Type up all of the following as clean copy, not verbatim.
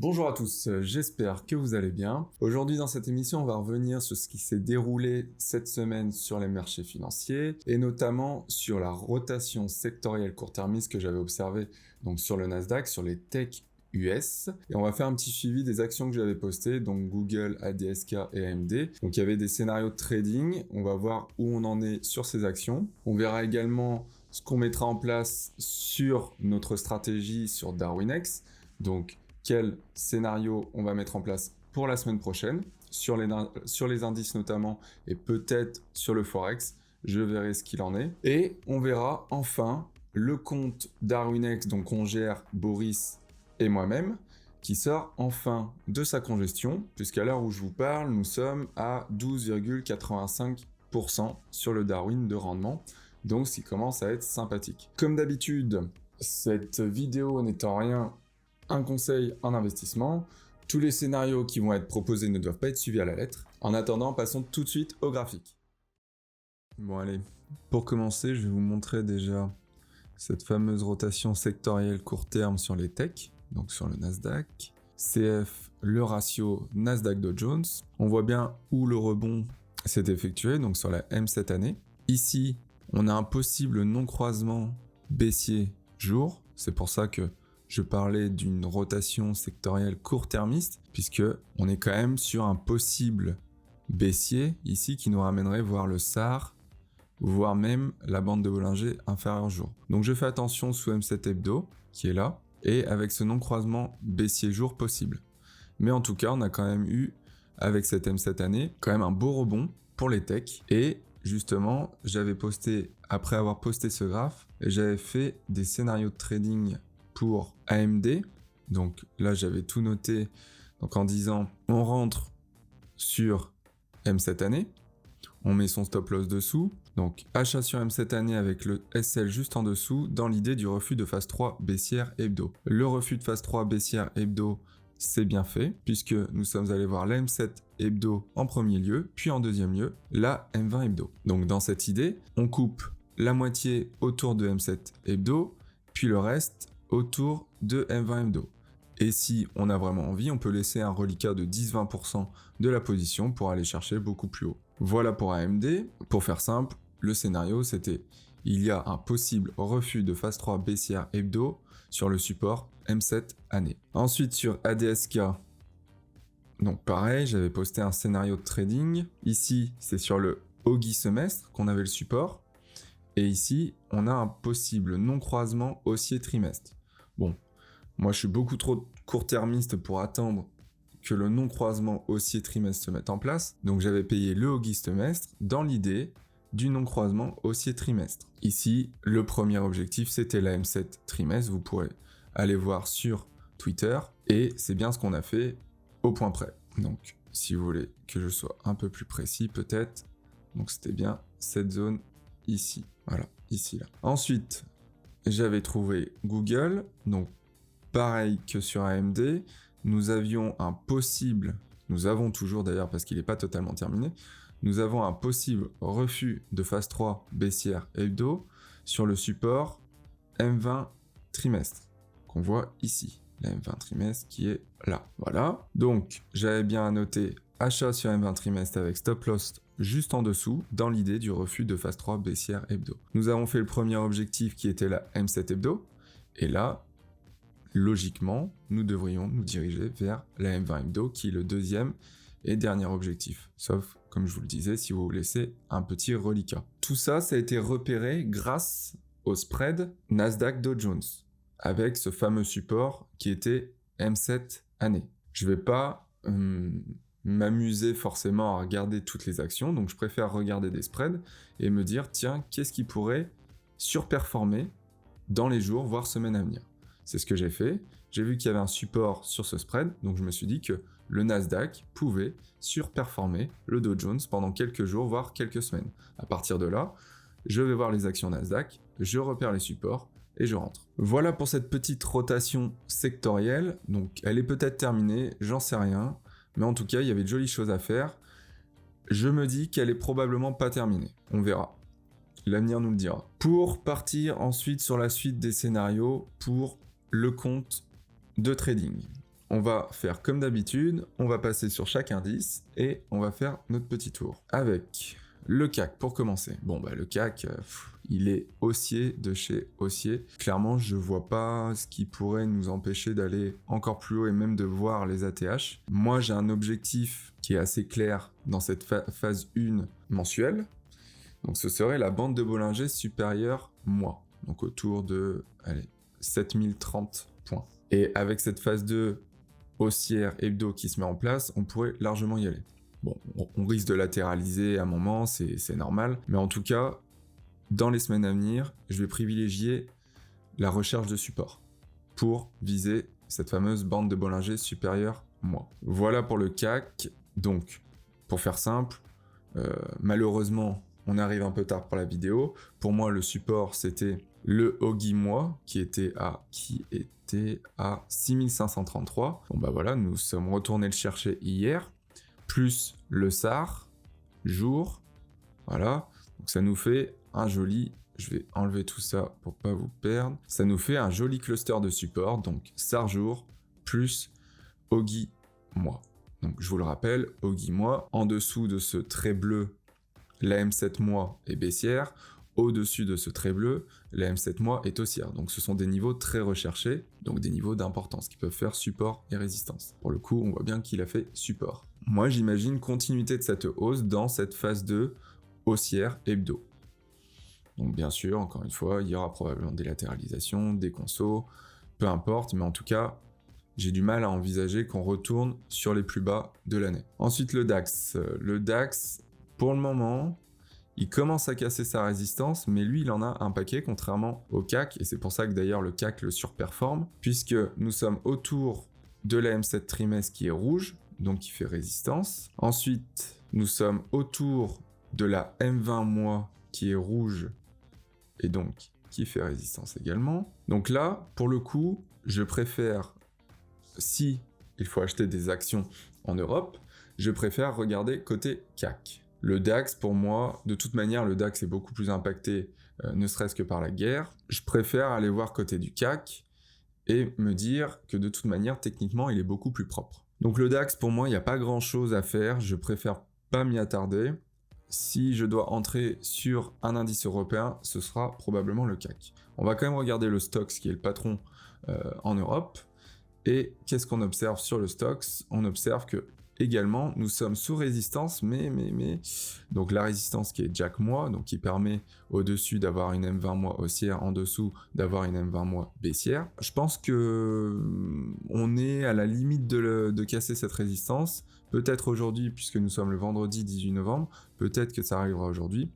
Bonjour à tous, j'espère que vous allez bien. Aujourd'hui dans cette émission, on va revenir sur ce qui s'est déroulé cette semaine sur les marchés financiers et notamment sur la rotation sectorielle court-termiste que j'avais observée donc sur le Nasdaq, sur les tech US. Et on va faire un petit suivi des actions que j'avais postées, donc Google, ADSK et AMD. Donc il y avait des scénarios de trading, on va voir où on en est sur ces actions. On verra également ce qu'on mettra en place sur notre stratégie sur DarwinX. Donc quel scénario on va mettre en place pour la semaine prochaine, sur les indices notamment, et peut-être sur le Forex, je verrai ce qu'il en est. Et on verra enfin le compte DarwinX, donc on gère Boris et moi-même, qui sort enfin de sa congestion, puisqu'à l'heure où je vous parle, nous sommes à 12,85% sur le Darwin de rendement, donc ce qui commence à être sympathique. Comme d'habitude, cette vidéo n'étant rien un conseil en investissement, tous les scénarios qui vont être proposés ne doivent pas être suivis à la lettre. En attendant, passons tout de suite au graphique. Bon allez, pour commencer, je vais vous montrer déjà cette fameuse rotation sectorielle court terme sur les techs, donc sur le Nasdaq. CF, le ratio Nasdaq Dow Jones. On voit bien où le rebond s'est effectué, donc sur la M7 année. Ici, on a un possible non-croisement baissier jour, c'est pour ça que je parlais d'une rotation sectorielle court-termiste, puisque on est quand même sur un possible baissier ici qui nous ramènerait voir le SAR, voire même la bande de Bollinger inférieure jour. Donc je fais attention sous M7 hebdo, qui est là, et avec ce non-croisement baissier jour possible. Mais en tout cas, on a quand même eu, avec cette M7 année, quand même un beau rebond pour les techs. Et justement, j'avais posté, après avoir posté ce graphe, j'avais fait des scénarios de trading pour AMD, donc là j'avais tout noté, donc en disant on rentre sur M7 année, on met son stop loss dessous, donc achat sur M7 année avec le SL juste en dessous, dans l'idée du refus de phase 3 baissière hebdo. Le refus de phase 3 baissière hebdo, c'est bien fait, puisque nous sommes allés voir la M7 hebdo en premier lieu, puis en deuxième lieu, la M20 hebdo. Donc dans cette idée, on coupe la moitié autour de M7 hebdo, puis le reste autour de M20 hebdo. Et si on a vraiment envie, on peut laisser un reliquat de 10-20% de la position pour aller chercher beaucoup plus haut. Voilà pour AMD. Pour faire simple, le scénario c'était il y a un possible refus de phase 3 baissière hebdo sur le support M7 année. Ensuite sur ADSK, donc pareil, j'avais posté un scénario de trading. Ici, c'est sur le Ogi semestre qu'on avait le support. Et ici, on a un possible non-croisement haussier trimestre. Bon, moi je suis beaucoup trop court-termiste pour attendre que le non-croisement haussier trimestre se mette en place. Donc j'avais payé le Ogi semestre dans l'idée du non-croisement haussier trimestre. Ici, le premier objectif, c'était la M7 trimestre. Vous pourrez aller voir sur Twitter. Et c'est bien ce qu'on a fait au point près. Donc, si vous voulez que je sois un peu plus précis, peut-être. Donc c'était bien cette zone ici. Voilà, ici, là. Ensuite, j'avais trouvé Google. Donc, pareil que sur AMD, nous avions un possible, nous avons toujours d'ailleurs parce qu'il n'est pas totalement terminé, nous avons un possible refus de phase 3 baissière hebdo sur le support M20 trimestre, qu'on voit ici. La M20 trimestre qui est là. Voilà. Donc, j'avais bien noté achat sur M20 trimestre avec stop loss juste en dessous, dans l'idée du refus de phase 3 baissière hebdo. Nous avons fait le premier objectif qui était la M7 hebdo, et là, logiquement, nous devrions nous diriger vers la M20 hebdo, qui est le deuxième et dernier objectif. Sauf, comme je vous le disais, si vous laissez un petit reliquat. Tout ça, ça a été repéré grâce au spread Nasdaq Dow Jones, avec ce fameux support qui était M7 année. Je vais pas m'amuser forcément à regarder toutes les actions, donc je préfère regarder des spreads et me dire, tiens, qu'est-ce qui pourrait surperformer dans les jours, voire semaines à venir. C'est ce que j'ai fait. J'ai vu qu'il y avait un support sur ce spread, donc je me suis dit que le Nasdaq pouvait surperformer le Dow Jones pendant quelques jours, voire quelques semaines. À partir de là, je vais voir les actions Nasdaq, je repère les supports et je rentre. Voilà pour cette petite rotation sectorielle. Donc elle est peut-être terminée, j'en sais rien, mais en tout cas, il y avait de jolies choses à faire. Je me dis qu'elle est probablement pas terminée. On verra. L'avenir nous le dira. Pour partir ensuite sur la suite des scénarios pour le compte de trading. on va faire comme d'habitude, on va passer sur chaque indice et on va faire notre petit tour. Avec le CAC pour commencer. Bon, bah le CAC, il est haussier de chez haussier. Clairement, je vois pas ce qui pourrait nous empêcher d'aller encore plus haut et même de voir les ATH. Moi, j'ai un objectif qui est assez clair dans cette phase 1 mensuelle. Donc, ce serait la bande de Bollinger supérieure mois. Donc, autour de, allez, 7030 points. Et avec cette phase 2 haussière hebdo qui se met en place, on pourrait largement y aller. Bon, on risque de latéraliser à un moment, c'est normal. Mais en tout cas, dans les semaines à venir, je vais privilégier la recherche de support pour viser cette fameuse bande de Bollinger supérieure mois. Voilà pour le CAC. Donc, pour faire simple, malheureusement, on arrive un peu tard pour la vidéo. Pour moi, le support, c'était le Ogi mois qui était à 6533. Bon bah voilà, nous sommes retournés le chercher hier, plus le SAR, jour, voilà. Donc ça nous fait un joli, je vais enlever tout ça pour pas vous perdre, ça nous fait un joli cluster de support, donc SAR jour, plus Ogi mois. Donc je vous le rappelle, Ogi mois, en dessous de ce trait bleu, la M7 mois est baissière, au-dessus de ce trait bleu, la M7 mois est haussière. Donc ce sont des niveaux très recherchés, donc des niveaux d'importance qui peuvent faire support et résistance. Pour le coup, on voit bien qu'il a fait support. Moi, j'imagine continuité de cette hausse dans cette phase 2 haussière hebdo. Donc bien sûr, encore une fois, il y aura probablement des latéralisations, des consos, peu importe, mais en tout cas, j'ai du mal à envisager qu'on retourne sur les plus bas de l'année. Ensuite, le DAX. Le DAX, pour le moment, il commence à casser sa résistance, mais lui, il en a un paquet, contrairement au CAC, et c'est pour ça que d'ailleurs le CAC le surperforme, puisque nous sommes autour de la M7 trimestre qui est rouge, donc qui fait résistance. Ensuite, nous sommes autour de la M20 mois qui est rouge, et donc qui fait résistance également. Donc là, pour le coup, je préfère, si il faut acheter des actions en Europe, je préfère regarder côté CAC. Le DAX, pour moi, de toute manière, le DAX est beaucoup plus impacté, ne serait-ce que par la guerre. Je préfère aller voir côté du CAC et me dire que de toute manière, techniquement, il est beaucoup plus propre. Donc le DAX, pour moi, il n'y a pas grand-chose à faire. Je préfère pas m'y attarder. Si je dois entrer sur un indice européen, ce sera probablement le CAC. On va quand même regarder le Stoxx, qui est le patron en Europe. Et qu'est-ce qu'on observe sur le Stoxx? On observe que également, nous sommes sous résistance, mais, donc la résistance qui est Jack mois, donc qui permet au-dessus d'avoir une M20 mois haussière, en dessous d'avoir une M20 mois baissière. Je pense que on est à la limite de casser cette résistance. Peut-être aujourd'hui, puisque nous sommes le vendredi 18 novembre, peut-être que ça arrivera aujourd'hui.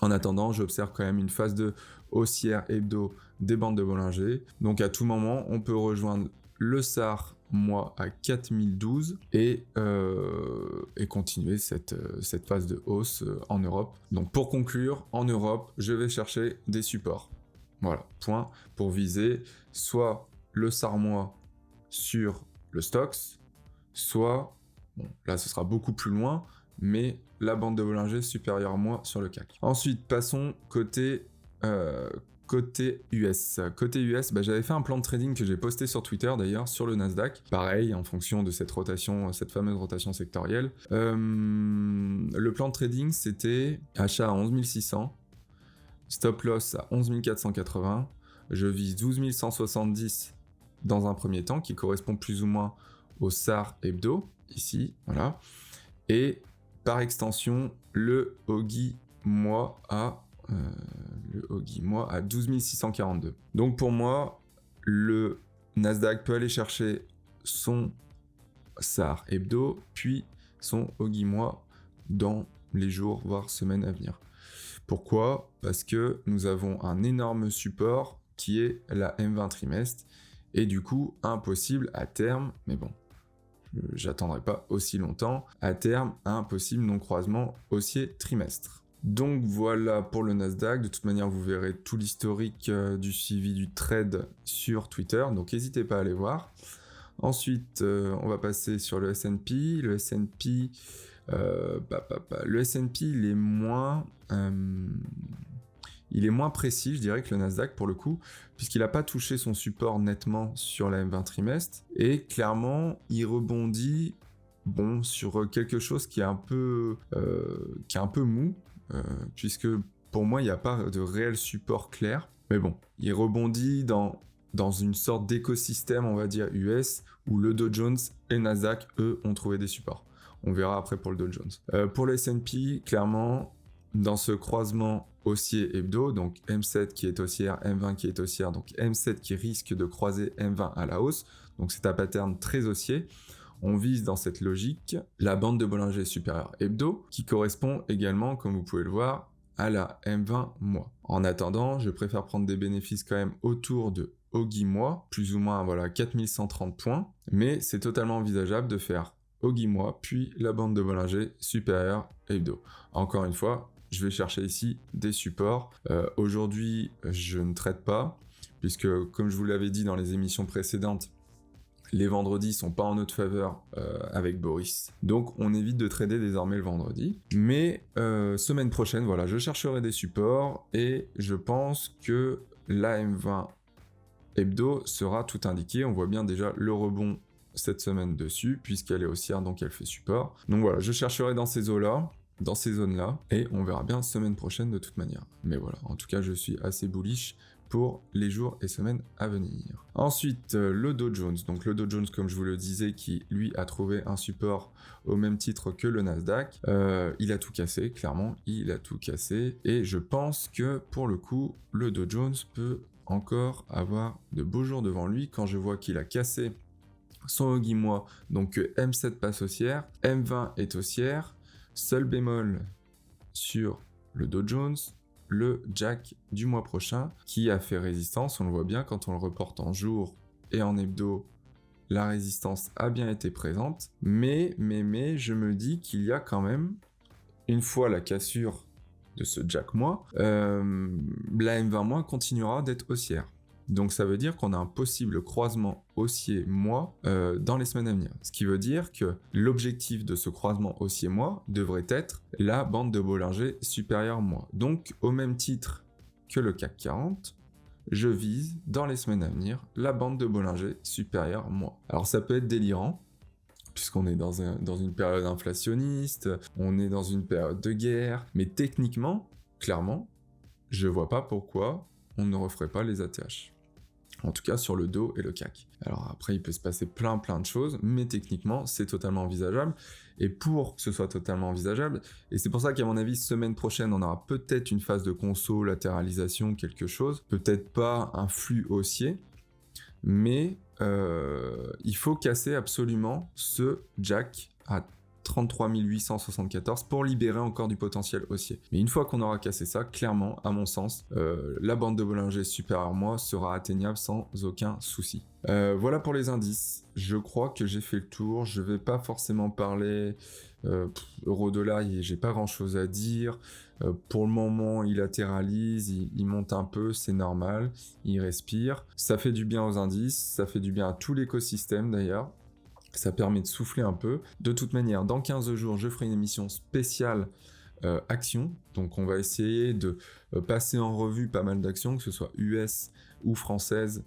En attendant, j'observe quand même une phase de haussière hebdo des bandes de Bollinger. Donc à tout moment, on peut rejoindre le SAR mois à 4012 et continuer cette phase de hausse en Europe. Donc pour conclure, en Europe, je vais chercher des supports. Voilà, point, pour viser soit le SAR mois sur le Stoxx, soit, bon, là ce sera beaucoup plus loin, mais la bande de Bollinger supérieure mois sur le CAC. Ensuite, passons côté US. Côté US, j'avais fait un plan de trading que j'ai posté sur Twitter d'ailleurs, sur le Nasdaq. Pareil, en fonction de cette rotation, cette fameuse rotation sectorielle. Le plan de trading, c'était achat à 11 600, stop loss à 11 480. Je vise 12 170 dans un premier temps, qui correspond plus ou moins au SAR hebdo, ici, voilà. Et par extension, le Ogi mois à 12 642. Donc pour moi, le Nasdaq peut aller chercher son SAR hebdo, puis son Ogi mois dans les jours, voire semaines à venir. Pourquoi? Parce que nous avons un énorme support qui est la M20 trimestre, et du coup, impossible à terme, mais bon, j'attendrai pas aussi longtemps, à terme, un possible non-croisement haussier trimestre. Donc voilà pour le Nasdaq. De toute manière, vous verrez tout l'historique du suivi du trade sur Twitter, donc n'hésitez pas à aller voir. Ensuite, on va passer sur le S&P. Le S&P, il est moins précis, je dirais, que le Nasdaq pour le coup, puisqu'il n'a pas touché son support nettement sur la M20 trimestre, et clairement, il rebondit sur quelque chose qui est un peu mou, puisque pour moi, il n'y a pas de réel support clair. Mais bon, il rebondit dans une sorte d'écosystème, on va dire, US, où le Dow Jones et le Nasdaq, eux, ont trouvé des supports. On verra après pour le Dow Jones. Pour le S&P, clairement, dans ce croisement haussier hebdo, donc M7 qui est haussière, M20 qui est haussière, donc M7 qui risque de croiser M20 à la hausse, donc c'est un pattern très haussier. On vise dans cette logique la bande de Bollinger supérieure hebdo, qui correspond également, comme vous pouvez le voir, à la M20 mois. En attendant, je préfère prendre des bénéfices quand même autour de Ogi mois, plus ou moins 4130 points, mais c'est totalement envisageable de faire Ogi mois, puis la bande de Bollinger supérieure hebdo. Encore une fois, je vais chercher ici des supports. Aujourd'hui, je ne traite pas, puisque comme je vous l'avais dit dans les émissions précédentes, les vendredis sont pas en notre faveur avec Boris. Donc on évite de trader désormais le vendredi. Mais semaine prochaine, voilà, je chercherai des supports et je pense que la M20 hebdo sera tout indiqué. On voit bien déjà le rebond cette semaine dessus, puisqu'elle est haussière, donc elle fait support. Donc voilà, je chercherai dans ces eaux-là, dans ces zones-là, et on verra bien semaine prochaine de toute manière. Mais voilà, en tout cas, je suis assez bullish pour les jours et semaines à venir. Ensuite, le Dow Jones. Donc le Dow Jones, comme je vous le disais, qui lui a trouvé un support au même titre que le Nasdaq. Il a tout cassé, clairement, il a tout cassé. Et je pense que pour le coup, le Dow Jones peut encore avoir de beaux jours devant lui quand je vois qu'il a cassé son Ogi mois, donc M7 passe haussière, M20 est haussière, seul bémol sur le Dow Jones, le Jack du mois prochain qui a fait résistance, on le voit bien quand on le reporte en jour et en hebdo, la résistance a bien été présente, mais je me dis qu'il y a quand même, une fois la cassure de ce Jack mois, la M20 mois continuera d'être haussière. Donc ça veut dire qu'on a un possible croisement haussier mois dans les semaines à venir. Ce qui veut dire que l'objectif de ce croisement haussier mois devrait être la bande de Bollinger supérieure mois. Donc au même titre que le CAC 40, je vise dans les semaines à venir la bande de Bollinger supérieure mois. Alors ça peut être délirant, puisqu'on est dans une période inflationniste, on est dans une période de guerre, mais techniquement, clairement, je vois pas pourquoi on ne referait pas les ATH. En tout cas sur le Dow et le CAC. Alors après, il peut se passer plein de choses, mais techniquement, c'est totalement envisageable. Et pour que ce soit totalement envisageable, et c'est pour ça qu'à mon avis, semaine prochaine, on aura peut-être une phase de conso, latéralisation, quelque chose. Peut-être pas un flux haussier, mais il faut casser absolument ce Jack à 33 874 pour libérer encore du potentiel haussier. Mais une fois qu'on aura cassé ça, clairement, à mon sens, la bande de Bollinger supérieure mois sera atteignable sans aucun souci. Voilà pour les indices. Je crois que j'ai fait le tour. Je vais pas forcément parler euro-dollar, j'ai pas grand chose à dire. Pour le moment, il latéralise, il monte un peu, c'est normal, il respire. Ça fait du bien aux indices, ça fait du bien à tout l'écosystème d'ailleurs. Ça permet de souffler un peu. De toute manière, dans 15 jours, je ferai une émission spéciale actions. Donc on va essayer de passer en revue pas mal d'actions, que ce soit US ou françaises,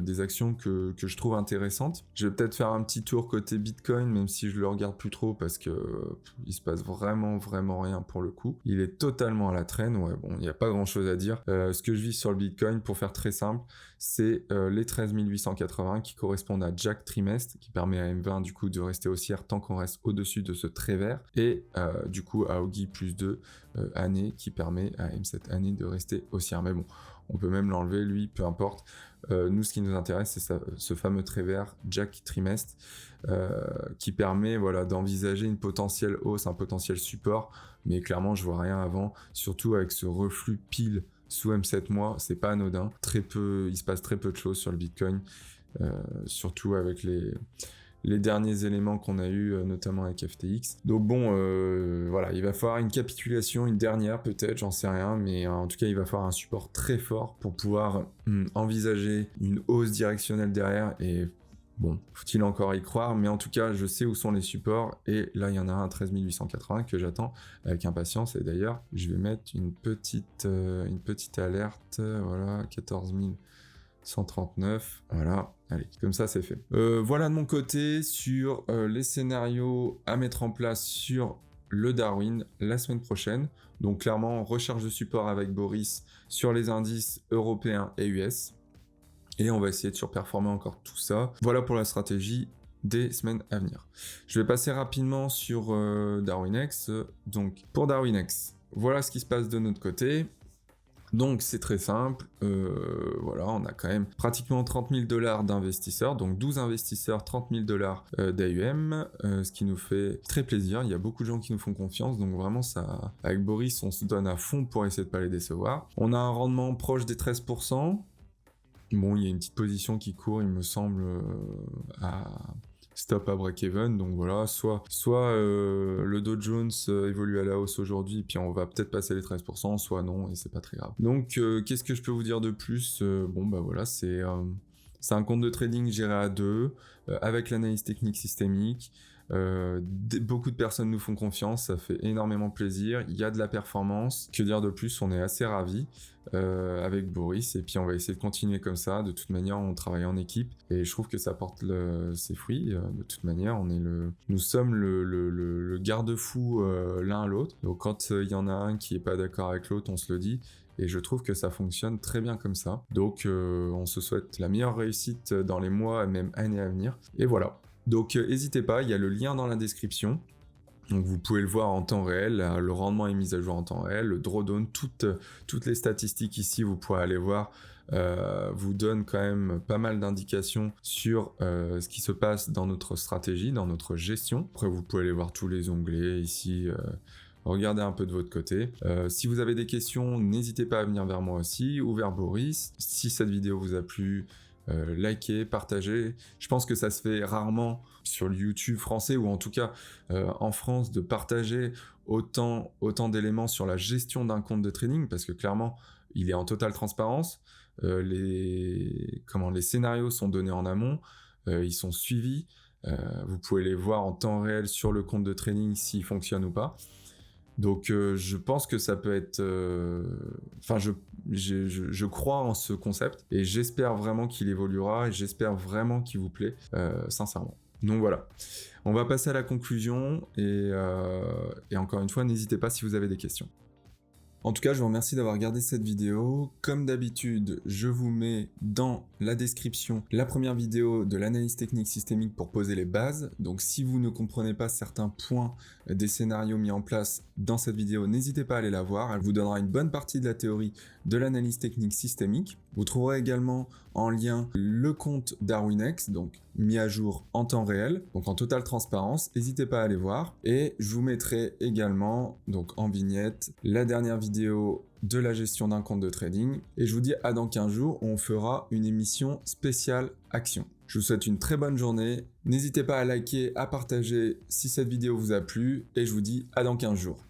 des actions que je trouve intéressantes. Je vais peut-être faire un petit tour côté Bitcoin, même si je le regarde plus trop parce que il se passe vraiment rien pour le coup. Il est totalement à la traîne. Ouais, bon, il n'y a pas grand chose à dire. Ce que je vis sur le Bitcoin, pour faire très simple, c'est les 13 880 qui correspondent à Jack trimestre, qui permet à M20 du coup de rester haussière tant qu'on reste au-dessus de ce trait vert, et du coup à Ogi plus 2 année qui permet à M7 année de rester haussière. Mais bon, on peut même l'enlever, lui, peu importe. Nous, ce qui nous intéresse, c'est ce fameux trait vert Jack trimestre qui permet d'envisager une potentielle hausse, un potentiel support, mais clairement, je vois rien avant, surtout avec ce reflux pile sous M7 mois, c'est pas anodin. Il se passe très peu de choses sur le Bitcoin, surtout avec les derniers éléments qu'on a eu, notamment avec FTX. Donc bon, voilà, il va falloir une capitulation, une dernière peut-être, j'en sais rien, mais en tout cas, il va falloir un support très fort pour pouvoir envisager une hausse directionnelle derrière, et Bon, faut-il encore y croire, mais en tout cas, je sais où sont les supports, et là, il y en a un à 13 880 que j'attends avec impatience, et d'ailleurs, je vais mettre une petite alerte, voilà, 14 139, voilà, allez, comme ça c'est fait. Voilà de mon côté sur les scénarios à mettre en place sur le Darwin la semaine prochaine. Donc clairement, recherche de support avec Boris sur les indices européens et US. Et on va essayer de surperformer encore tout ça. Voilà pour la stratégie des semaines à venir. Je vais passer rapidement sur DarwinX. Donc pour DarwinX, voilà ce qui se passe de notre côté. Donc c'est très simple, voilà, on a quand même pratiquement 30 000 $ d'investisseurs, donc 12 investisseurs, 30 000 $ d'AUM, ce qui nous fait très plaisir. Il y a beaucoup de gens qui nous font confiance, donc vraiment ça, avec Boris, on se donne à fond pour essayer de pas les décevoir. On a un rendement proche des 13%. Bon, il y a une petite position qui court, il me semble, à stop à break-even, donc voilà, soit le Dow Jones évolue à la hausse aujourd'hui, puis on va peut-être passer les 13%, soit non, et c'est pas très grave. Donc, qu'est-ce que je peux vous dire de plus? Bon, bah voilà, c'est un compte de trading géré à deux, avec l'analyse technique systémique. Beaucoup de personnes nous font confiance, ça fait énormément plaisir, il y a de la performance, que dire de plus, on est assez ravis avec Boris, et puis on va essayer de continuer comme ça. De toute manière, on travaille en équipe et je trouve que ça porte ses fruits. De toute manière, nous sommes le garde-fou l'un à l'autre, donc quand il y en a un qui est pas d'accord avec l'autre, on se le dit. Et je trouve que ça fonctionne très bien comme ça. Donc on se souhaite la meilleure réussite dans les mois, même années à venir. Et voilà. Donc n'hésitez pas, il y a le lien dans la description. Donc vous pouvez le voir en temps réel, le rendement est mis à jour en temps réel, le drawdown, toutes les statistiques ici, vous pourrez aller voir, vous donne quand même pas mal d'indications sur ce qui se passe dans notre stratégie, dans notre gestion. Après vous pouvez aller voir tous les onglets ici, regardez un peu de votre côté. Si vous avez des questions, n'hésitez pas à venir vers moi aussi, ou vers Boris. Si cette vidéo vous a plu, likez, partagez. Je pense que ça se fait rarement sur le YouTube français, ou en tout cas en France, de partager autant d'éléments sur la gestion d'un compte de trading, parce que clairement, il est en totale transparence. Les scénarios sont donnés en amont, ils sont suivis. Vous pouvez les voir en temps réel sur le compte de trading s'il fonctionne ou pas. Donc je pense que ça peut être... Enfin, je crois en ce concept et j'espère vraiment qu'il évoluera et j'espère vraiment qu'il vous plaît, sincèrement. Donc voilà, on va passer à la conclusion et encore une fois, n'hésitez pas si vous avez des questions. En tout cas, je vous remercie d'avoir regardé cette vidéo. Comme d'habitude, je vous mets dans la description la première vidéo de l'analyse technique systémique pour poser les bases. Donc si vous ne comprenez pas certains points des scénarios mis en place dans cette vidéo, n'hésitez pas à aller la voir. Elle vous donnera une bonne partie de la théorie de l'analyse technique systémique. Vous trouverez également en lien le compte DarwinX, donc mis à jour en temps réel, donc en totale transparence. N'hésitez pas à aller voir. Et je vous mettrai également, donc en vignette, la dernière vidéo de la gestion d'un compte de trading. Et je vous dis à dans 15 jours, on fera une émission spéciale action. Je vous souhaite une très bonne journée. N'hésitez pas à liker, à partager si cette vidéo vous a plu. Et je vous dis à dans 15 jours.